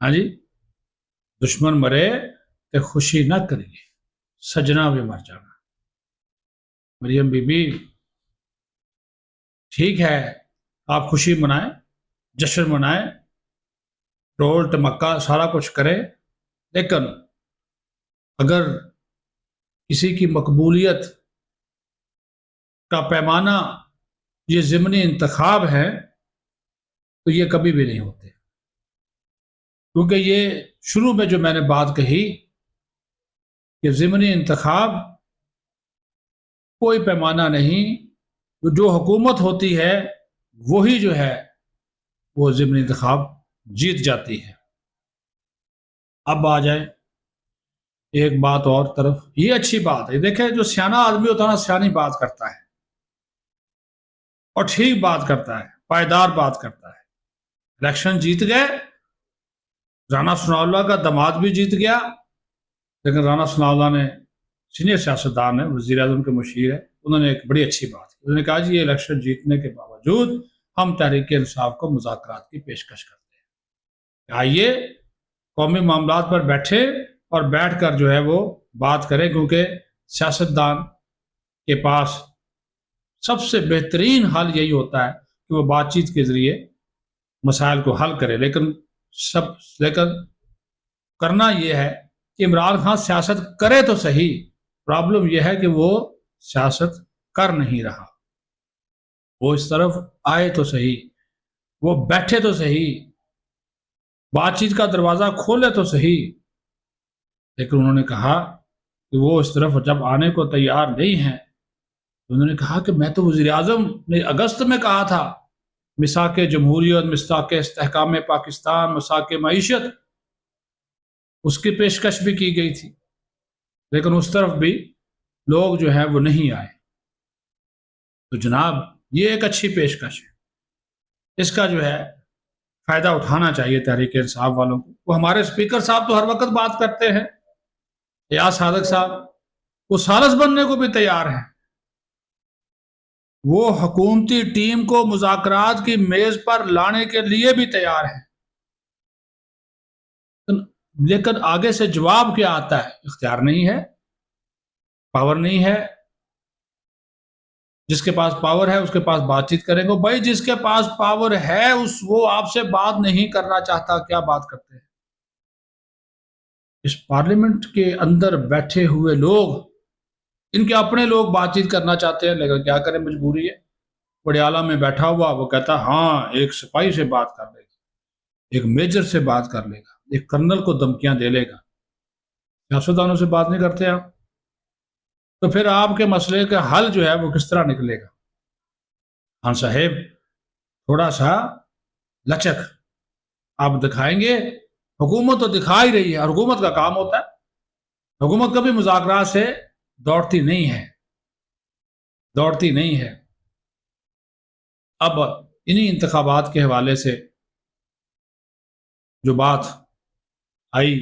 ہاں جی، دشمن مرے تے خوشی نہ کریے، سجنا بھی مر جانا۔ مریم بی بی ٹھیک ہے، آپ خوشی منائیں، جشن منائیں، ٹول ٹمکا سارا کچھ کریں، لیکن اگر کسی کی مقبولیت کا پیمانہ یہ ضمنی انتخاب ہے تو یہ کبھی بھی نہیں ہوتے، کیونکہ یہ شروع میں جو میں نے بات کہی کہ ضمنی انتخاب کوئی پیمانہ نہیں، جو حکومت ہوتی ہے وہی جو ہے وہ ضمنی انتخاب جیت جاتی ہے۔ اب آ جائے ایک بات اور طرف، یہ اچھی بات ہے، دیکھیں جو سیانا آدمی ہوتا ہے نا، سیانی بات کرتا ہے اور ٹھیک بات کرتا ہے، پائیدار بات کرتا ہے۔ الیکشن جیت گئے، رانا ثناء اللہ کا داماد بھی جیت گیا، لیکن رانا ثناء اللہ نے، سینئر سیاستدان ہے، وزیر اعظم کے مشیر ہے، انہوں نے ایک بڑی اچھی بات کی، انہوں نے کہا جی یہ الیکشن جیتنے کے باوجود ہم تحریک انصاف کو مذاکرات کی پیشکش کرتے ہیں، آئیے قومی معاملات پر بیٹھے اور بیٹھ کر جو ہے وہ بات کریں، کیونکہ سیاستدان کے پاس سب سے بہترین حل یہی ہوتا ہے کہ وہ بات چیت کے ذریعے مسائل کو حل کرے، لیکن کرنا یہ ہے کہ عمران خان سیاست کرے تو صحیح، پرابلم یہ ہے کہ وہ سیاست کر نہیں رہا، وہ اس طرف آئے تو صحیح، وہ بیٹھے تو صحیح، بات چیت کا دروازہ کھولے تو صحیح، لیکن انہوں نے کہا کہ وہ اس طرف جب آنے کو تیار نہیں ہیں، انہوں نے کہا کہ میں تو وزیر اعظم نے اگست میں کہا تھا مساق جمہوریت، مساق استحکام پاکستان، مساق معیشت، اس کی پیشکش بھی کی گئی تھی، لیکن اس طرف بھی لوگ جو ہے وہ نہیں آئے۔ تو جناب یہ ایک اچھی پیشکش ہے، اس کا جو ہے فائدہ اٹھانا چاہیے تحریک انصاف والوں کو۔ وہ ہمارے اسپیکر صاحب تو ہر وقت بات کرتے ہیں، ایاز صادق صاحب، وہ سالس بننے کو بھی تیار ہیں، وہ حکومتی ٹیم کو مذاکرات کی میز پر لانے کے لیے بھی تیار ہیں، لیکن آگے سے جواب کیا آتا ہے؟ اختیار نہیں ہے، پاور نہیں ہے، جس کے پاس پاور ہے اس کے پاس بات چیت کریں گے، بھائی جس کے پاس پاور ہے وہ آپ سے بات نہیں کرنا چاہتا، کیا بات کرتے ہیں؟ اس پارلیمنٹ کے اندر بیٹھے ہوئے لوگ، ان کے اپنے لوگ بات چیت کرنا چاہتے ہیں، لیکن کیا کریں، مجبوری ہے۔ وڈیالہ میں بیٹھا ہوا وہ کہتا ہاں ایک سپاہی سے بات کر لے گا، ایک میجر سے بات کر لے گا، ایک کرنل کو دھمکیاں دے لے گا، سیاستدانوں سے بات نہیں کرتے آپ، تو پھر آپ کے مسئلے کا حل جو ہے وہ کس طرح نکلے گا؟ خان صاحب تھوڑا سا لچک آپ دکھائیں گے، حکومت تو دکھا ہی رہی ہے، اور حکومت کا کام ہوتا ہے، حکومت کبھی مذاکرات سے دوڑتی نہیں ہے۔ اب انہی انتخابات کے حوالے سے جو بات آئی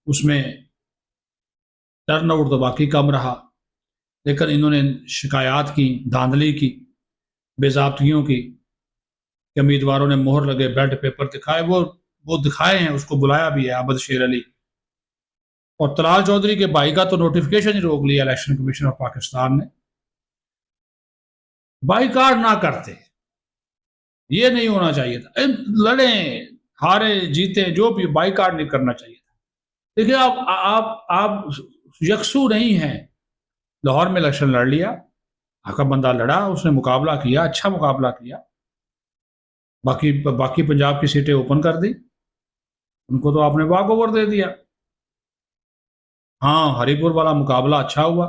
اس میں ٹرن آؤٹ تو باقی کم رہا، لیکن انہوں نے شکایات کی، دھاندلی کی، بے ضابطگیوں کی، کہ امیدواروں نے مہر لگے بیلٹ پیپر دکھائے، وہ دکھائے ہیں، اس کو بلایا بھی ہے عبد شیر علی، اور طلال چودھری کے بھائی کا تو نوٹیفکیشن ہی روک لیا الیکشن کمیشن آف پاکستان نے۔ بائیکاٹ نہ کرتے، یہ نہیں ہونا چاہیے تھا، لڑیں ہارے جیتے جو بھی، بائیکاٹ نہیں کرنا چاہیے تھا۔ دیکھیے آپ یکسو نہیں ہیں، لاہور میں الیکشن لڑ لیا، آپ کا بندہ لڑا، اس نے مقابلہ کیا، اچھا مقابلہ کیا، باقی پنجاب کی سیٹیں اوپن کر دی، ان کو تو آپ نے واک اوور دے دیا۔ ہاں ہری پور والا مقابلہ اچھا ہوا،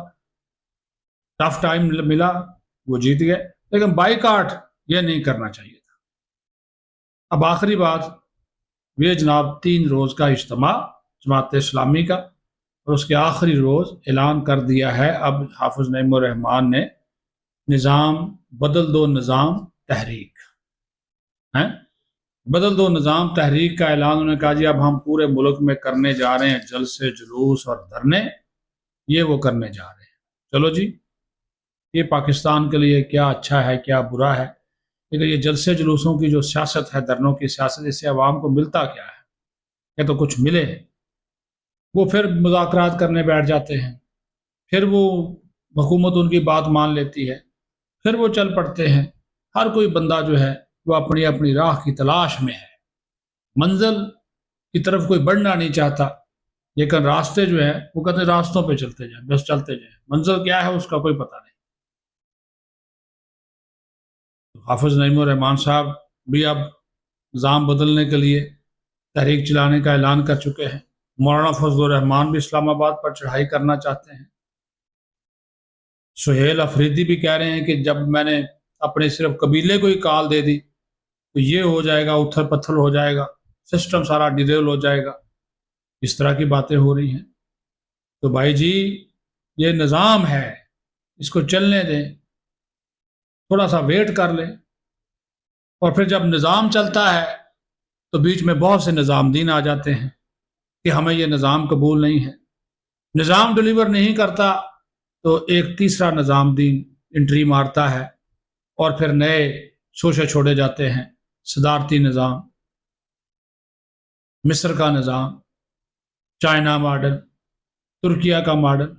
ٹف ٹائم ملا، وہ جیت گئے، لیکن بائیکاٹ یہ نہیں کرنا چاہیے تھا۔ اب آخری بات، یہ جناب 3 روز کا اجتماع جماعت اسلامی کا، اور اس کے آخری روز اعلان کر دیا ہے اب حافظ نعیم الرحمان نے، نظام بدل دو، نظام تحریک ہے، بدل دو نظام تحریک کا اعلان۔ انہوں نے کہا جی اب ہم پورے ملک میں کرنے جا رہے ہیں جلسے، جلوس اور دھرنے، یہ وہ کرنے جا رہے ہیں۔ چلو جی، یہ پاکستان کے لیے کیا اچھا ہے کیا برا ہے، لیکن یہ جلسے جلوسوں کی جو سیاست ہے، دھرنوں کی سیاست، اس سے عوام کو ملتا کیا ہے؟ یا تو کچھ ملے، وہ پھر مذاکرات کرنے بیٹھ جاتے ہیں، پھر وہ حکومت ان کی بات مان لیتی ہے، پھر وہ چل پڑتے ہیں۔ ہر کوئی بندہ جو ہے وہ اپنی اپنی راہ کی تلاش میں ہے، منزل کی طرف کوئی بڑھنا نہیں چاہتا، لیکن راستے جو ہے وہ کہتے ہیں راستوں پہ چلتے جائیں، بس چلتے جائیں، منزل کیا ہے اس کا کوئی پتہ نہیں۔ حافظ نعیم الرحمان صاحب بھی اب نظام بدلنے کے لیے تحریک چلانے کا اعلان کر چکے ہیں۔ مولانا فضل الرحمان بھی اسلام آباد پر چڑھائی کرنا چاہتے ہیں۔ سہیل افریدی بھی کہہ رہے ہیں کہ جب میں نے اپنے صرف قبیلے کو ہی کال دے دی تو یہ ہو جائے گا، اتھل پتھل ہو جائے گا، سسٹم سارا ڈیریل ہو جائے گا۔ اس طرح کی باتیں ہو رہی ہیں۔ تو بھائی جی یہ نظام ہے، اس کو چلنے دیں، تھوڑا سا ویٹ کر لیں، اور پھر جب نظام چلتا ہے تو بیچ میں بہت سے نظام دین آ جاتے ہیں کہ ہمیں یہ نظام قبول نہیں ہے، نظام ڈلیور نہیں کرتا تو ایک تیسرا نظام دین انٹری مارتا ہے، اور پھر نئے شوشے چھوڑے جاتے ہیں، صدارتی نظام، مصر کا نظام، چائنا ماڈل، ترکیہ کا ماڈل،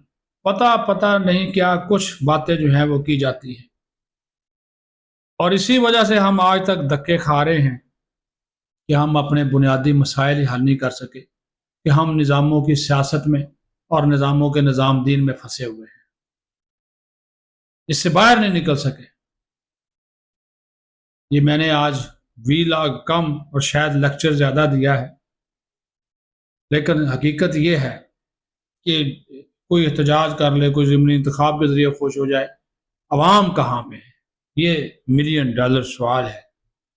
پتہ نہیں کیا کچھ باتیں جو ہیں وہ کی جاتی ہیں، اور اسی وجہ سے ہم آج تک دھکے کھا رہے ہیں کہ ہم اپنے بنیادی مسائل ہی حل نہیں کر سکے، کہ ہم نظاموں کی سیاست میں اور نظاموں کے نظام دین میں پھنسے ہوئے ہیں، اس سے باہر نہیں نکل سکے۔ یہ میں نے آج ویلاگ کم اور شاید لیکچر زیادہ دیا ہے، لیکن حقیقت یہ ہے کہ کوئی احتجاج کر لے، کوئی ضمنی انتخاب کے ذریعے خوش ہو جائے، عوام کہاں پہ ہے؟ یہ $1,000,000 سوال ہے۔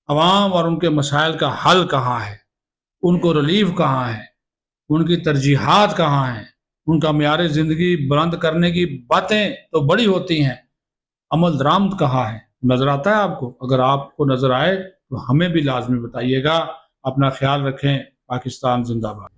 عوام اور ان کے مسائل کا حل کہاں ہے؟ ان کو ریلیف کہاں ہے؟ ان کی ترجیحات کہاں ہیں؟ ان کا معیار زندگی بلند کرنے کی باتیں تو بڑی ہوتی ہیں، عمل درآمد کہاں ہے؟ نظر آتا ہے آپ کو؟ اگر آپ کو نظر آئے تو ہمیں بھی لازمی بتائیے گا۔ اپنا خیال رکھیں۔ پاکستان زندہ باد۔